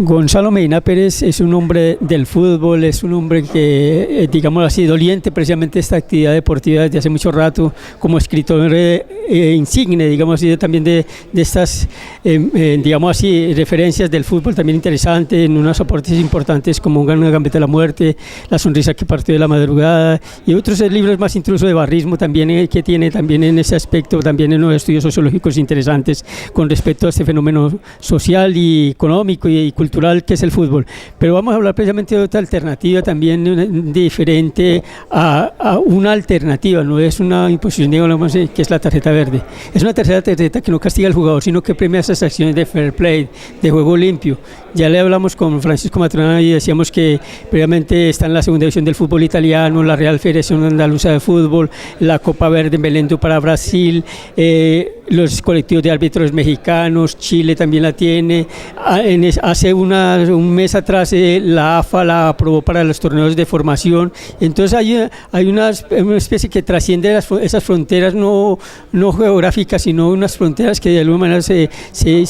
Gonzalo Medina Pérez es un hombre del fútbol, es un hombre que, digamos así, doliente precisamente esta actividad deportiva desde hace mucho rato, como escritor insigne, digamos así, también de estas, digamos así, referencias del fútbol también interesante, en unos aportes importantes como Una gambeta de la muerte, La sonrisa que partió de la madrugada, y otros libros más incluso de barrismo también, que tiene también en ese aspecto, también en unos estudios sociológicos interesantes con respecto a este fenómeno social y económico y cultural que es el fútbol. Pero vamos a hablar precisamente de otra alternativa también diferente a una alternativa, no es una imposición, digamos, que es la tarjeta verde. Es una tercera tarjeta que no castiga al jugador, sino que premia esas acciones de fair play, de juego limpio. Ya le hablamos con Francisco Maturana y decíamos que previamente está en la segunda división del fútbol italiano, la Real Federación Andaluza de Fútbol, la Copa Verde en Belén do para Brasil, los colectivos de árbitros mexicanos, Chile también la tiene. Hace un mes atrás la AFA la aprobó para los torneos de formación. Entonces hay una especie que trasciende esas fronteras no geográficas, sino unas fronteras que de alguna manera se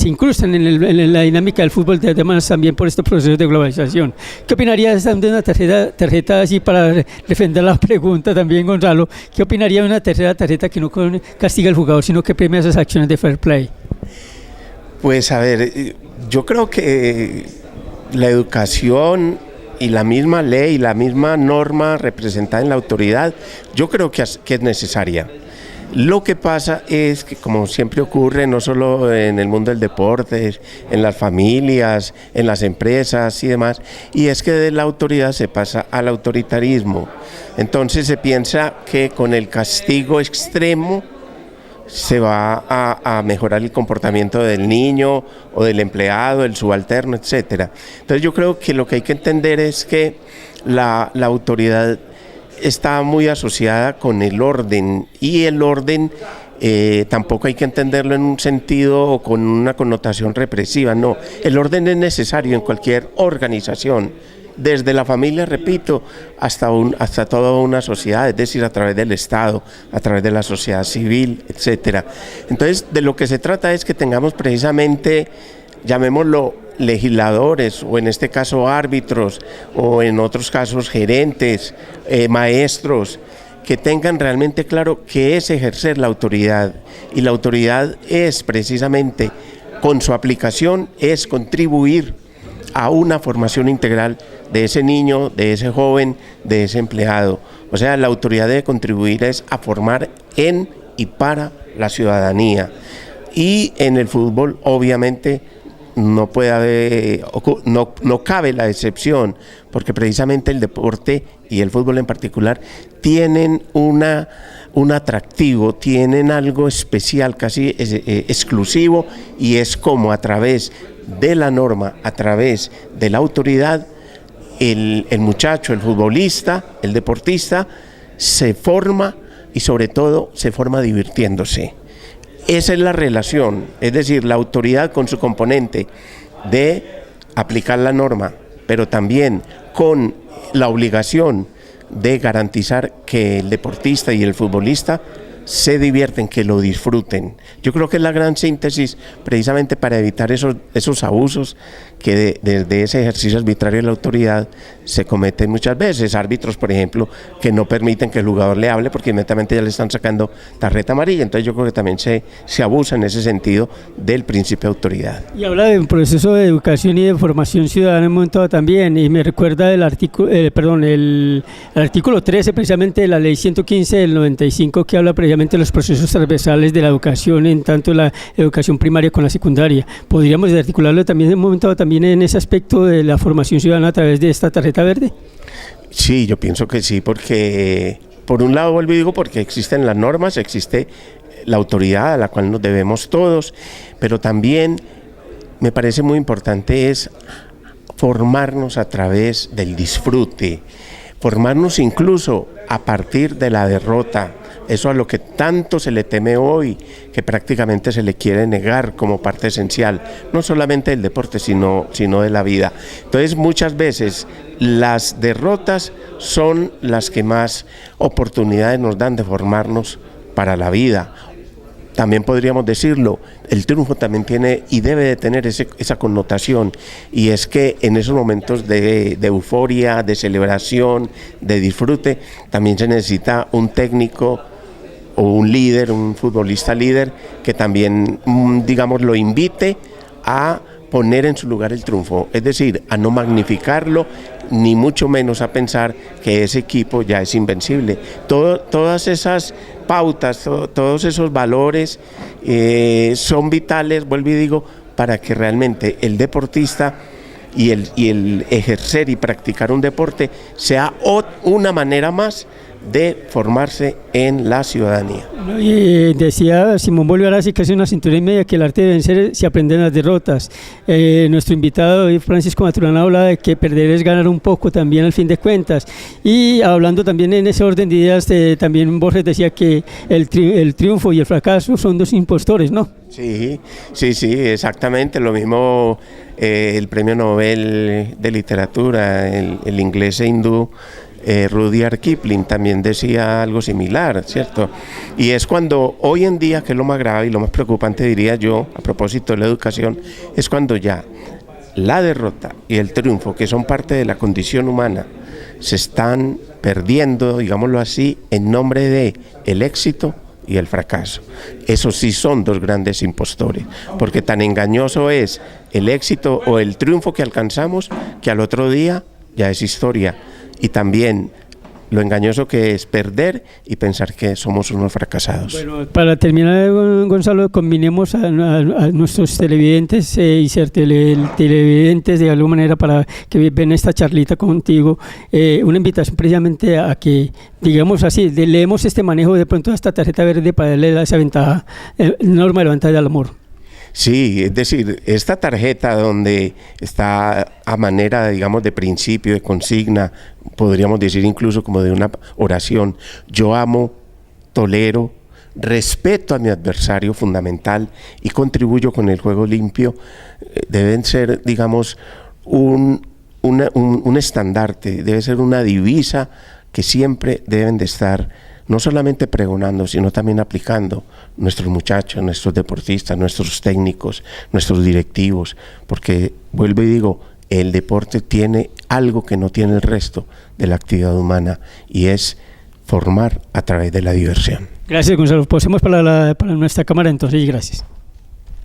incrustan en la dinámica del fútbol, además también por estos procesos de globalización. ¿Qué opinarías de una tarjeta así para defender la pregunta también, Gonzalo? ¿Qué opinaría de una tercera tarjeta que no castiga al jugador, sino que premia esas acciones de fair play? Pues a ver, yo creo que la educación y la misma ley, la misma norma representada en la autoridad, yo creo que es necesaria. Lo que pasa es que, como siempre ocurre, no solo en el mundo del deporte, en las familias, en las empresas y demás, y es que de la autoridad se pasa al autoritarismo. Entonces se piensa que con el castigo extremo se va a mejorar el comportamiento del niño o del empleado, del subalterno, etc. Entonces yo creo que lo que hay que entender es que la autoridad está muy asociada con el orden, y el orden tampoco hay que entenderlo en un sentido o con una connotación represiva, no, el orden es necesario en cualquier organización, desde la familia, repito, hasta toda una sociedad, es decir, a través del Estado, a través de la sociedad civil, etcétera. Entonces, de lo que se trata es que tengamos precisamente, llamémoslo, legisladores, o en este caso árbitros, o en otros casos gerentes, maestros, que tengan realmente claro qué es ejercer la autoridad. Y la autoridad es precisamente, con su aplicación, es contribuir a una formación integral de ese niño, de ese joven, de ese empleado. O sea, la autoridad debe contribuir a formar en y para la ciudadanía. Y en el fútbol, obviamente, no cabe la excepción, porque precisamente el deporte y el fútbol en particular tienen un atractivo, tienen algo especial, casi exclusivo, y es como a través de la norma, a través de la autoridad, el muchacho, el futbolista, el deportista se forma, y sobre todo se forma divirtiéndose. Esa es la relación, es decir, la autoridad con su componente de aplicar la norma, pero también con la obligación de garantizar que el deportista y el futbolista se divierten, que lo disfruten. Yo creo que es la gran síntesis precisamente para evitar esos abusos que desde ese ejercicio arbitrario de la autoridad se cometen muchas veces. Árbitros, por ejemplo, que no permiten que el jugador le hable porque inmediatamente ya le están sacando tarjeta amarilla. Entonces yo creo que también se abusa en ese sentido del principio de autoridad. Y habla de un proceso de educación y de formación ciudadana en un momento también, y me recuerda el artículo 13 precisamente de la ley 115 del 95, que habla precisamente de los procesos transversales de la educación, en tanto la educación primaria con la secundaria. ¿Podríamos articularlo también en un momento también en ese aspecto de la formación ciudadana a través de esta tarjeta verde? Sí, yo pienso que sí, porque por un lado, vuelvo y digo, porque existen las normas, existe la autoridad a la cual nos debemos todos, pero también me parece muy importante es formarnos a través del disfrute, formarnos incluso a partir de la derrota. Eso a lo que tanto se le teme hoy, que prácticamente se le quiere negar como parte esencial, no solamente del deporte, sino de la vida. Entonces, muchas veces las derrotas son las que más oportunidades nos dan de formarnos para la vida. también podríamos decirlo, el triunfo también tiene y debe de tener esa connotación, y es que en esos momentos de euforia, de celebración, de disfrute, también se necesita un técnico o un líder, un futbolista líder, que también, digamos, lo invite a poner en su lugar el triunfo, es decir, a no magnificarlo, ni mucho menos a pensar que ese equipo ya es invencible. Todas esas pautas, todos esos valores son vitales, vuelvo y digo, para que realmente el deportista y el ejercer y practicar un deporte sea una manera más de formarse en la ciudadanía. Y decía Simón Bolívar, así casi una cintura y media, que el arte de vencer se aprende en las derrotas. Nuestro invitado Francisco Maturana habla de que perder es ganar un poco también al fin de cuentas, y hablando también en ese orden de ideas, también Borges decía que el triunfo y el fracaso son dos impostores, ¿no? Sí, exactamente, lo mismo el premio Nobel de Literatura, el inglés e hindú, Rudyard Kipling también decía algo similar, ¿cierto? Y es cuando hoy en día, que es lo más grave y lo más preocupante, diría yo, a propósito de la educación, es cuando ya la derrota y el triunfo, que son parte de la condición humana, se están perdiendo, digámoslo así, en nombre de el éxito y el fracaso. Esos sí son dos grandes impostores, porque tan engañoso es el éxito o el triunfo que alcanzamos, que al otro día ya es historia. Y también lo engañoso que es perder y pensar que somos unos fracasados. Bueno, para terminar, Gonzalo, combinemos a nuestros televidentes y ser televidentes de alguna manera para que ven esta charlita contigo, una invitación precisamente a que, digamos así, leemos este manejo de pronto a esta tarjeta verde para darle esa ventaja, enorme ventaja del amor. Sí, es decir, esta tarjeta donde está a manera, digamos, de principio, de consigna, podríamos decir incluso como de una oración: yo amo, tolero, respeto a mi adversario fundamental y contribuyo con el juego limpio, deben ser, digamos, un estandarte, debe ser una divisa que siempre deben de estar no solamente pregonando, sino también aplicando nuestros muchachos, nuestros deportistas, nuestros técnicos, nuestros directivos, porque, vuelvo y digo, el deporte tiene algo que no tiene el resto de la actividad humana, y es formar a través de la diversión. Gracias, Gonzalo. Pasemos para nuestra cámara entonces, y gracias.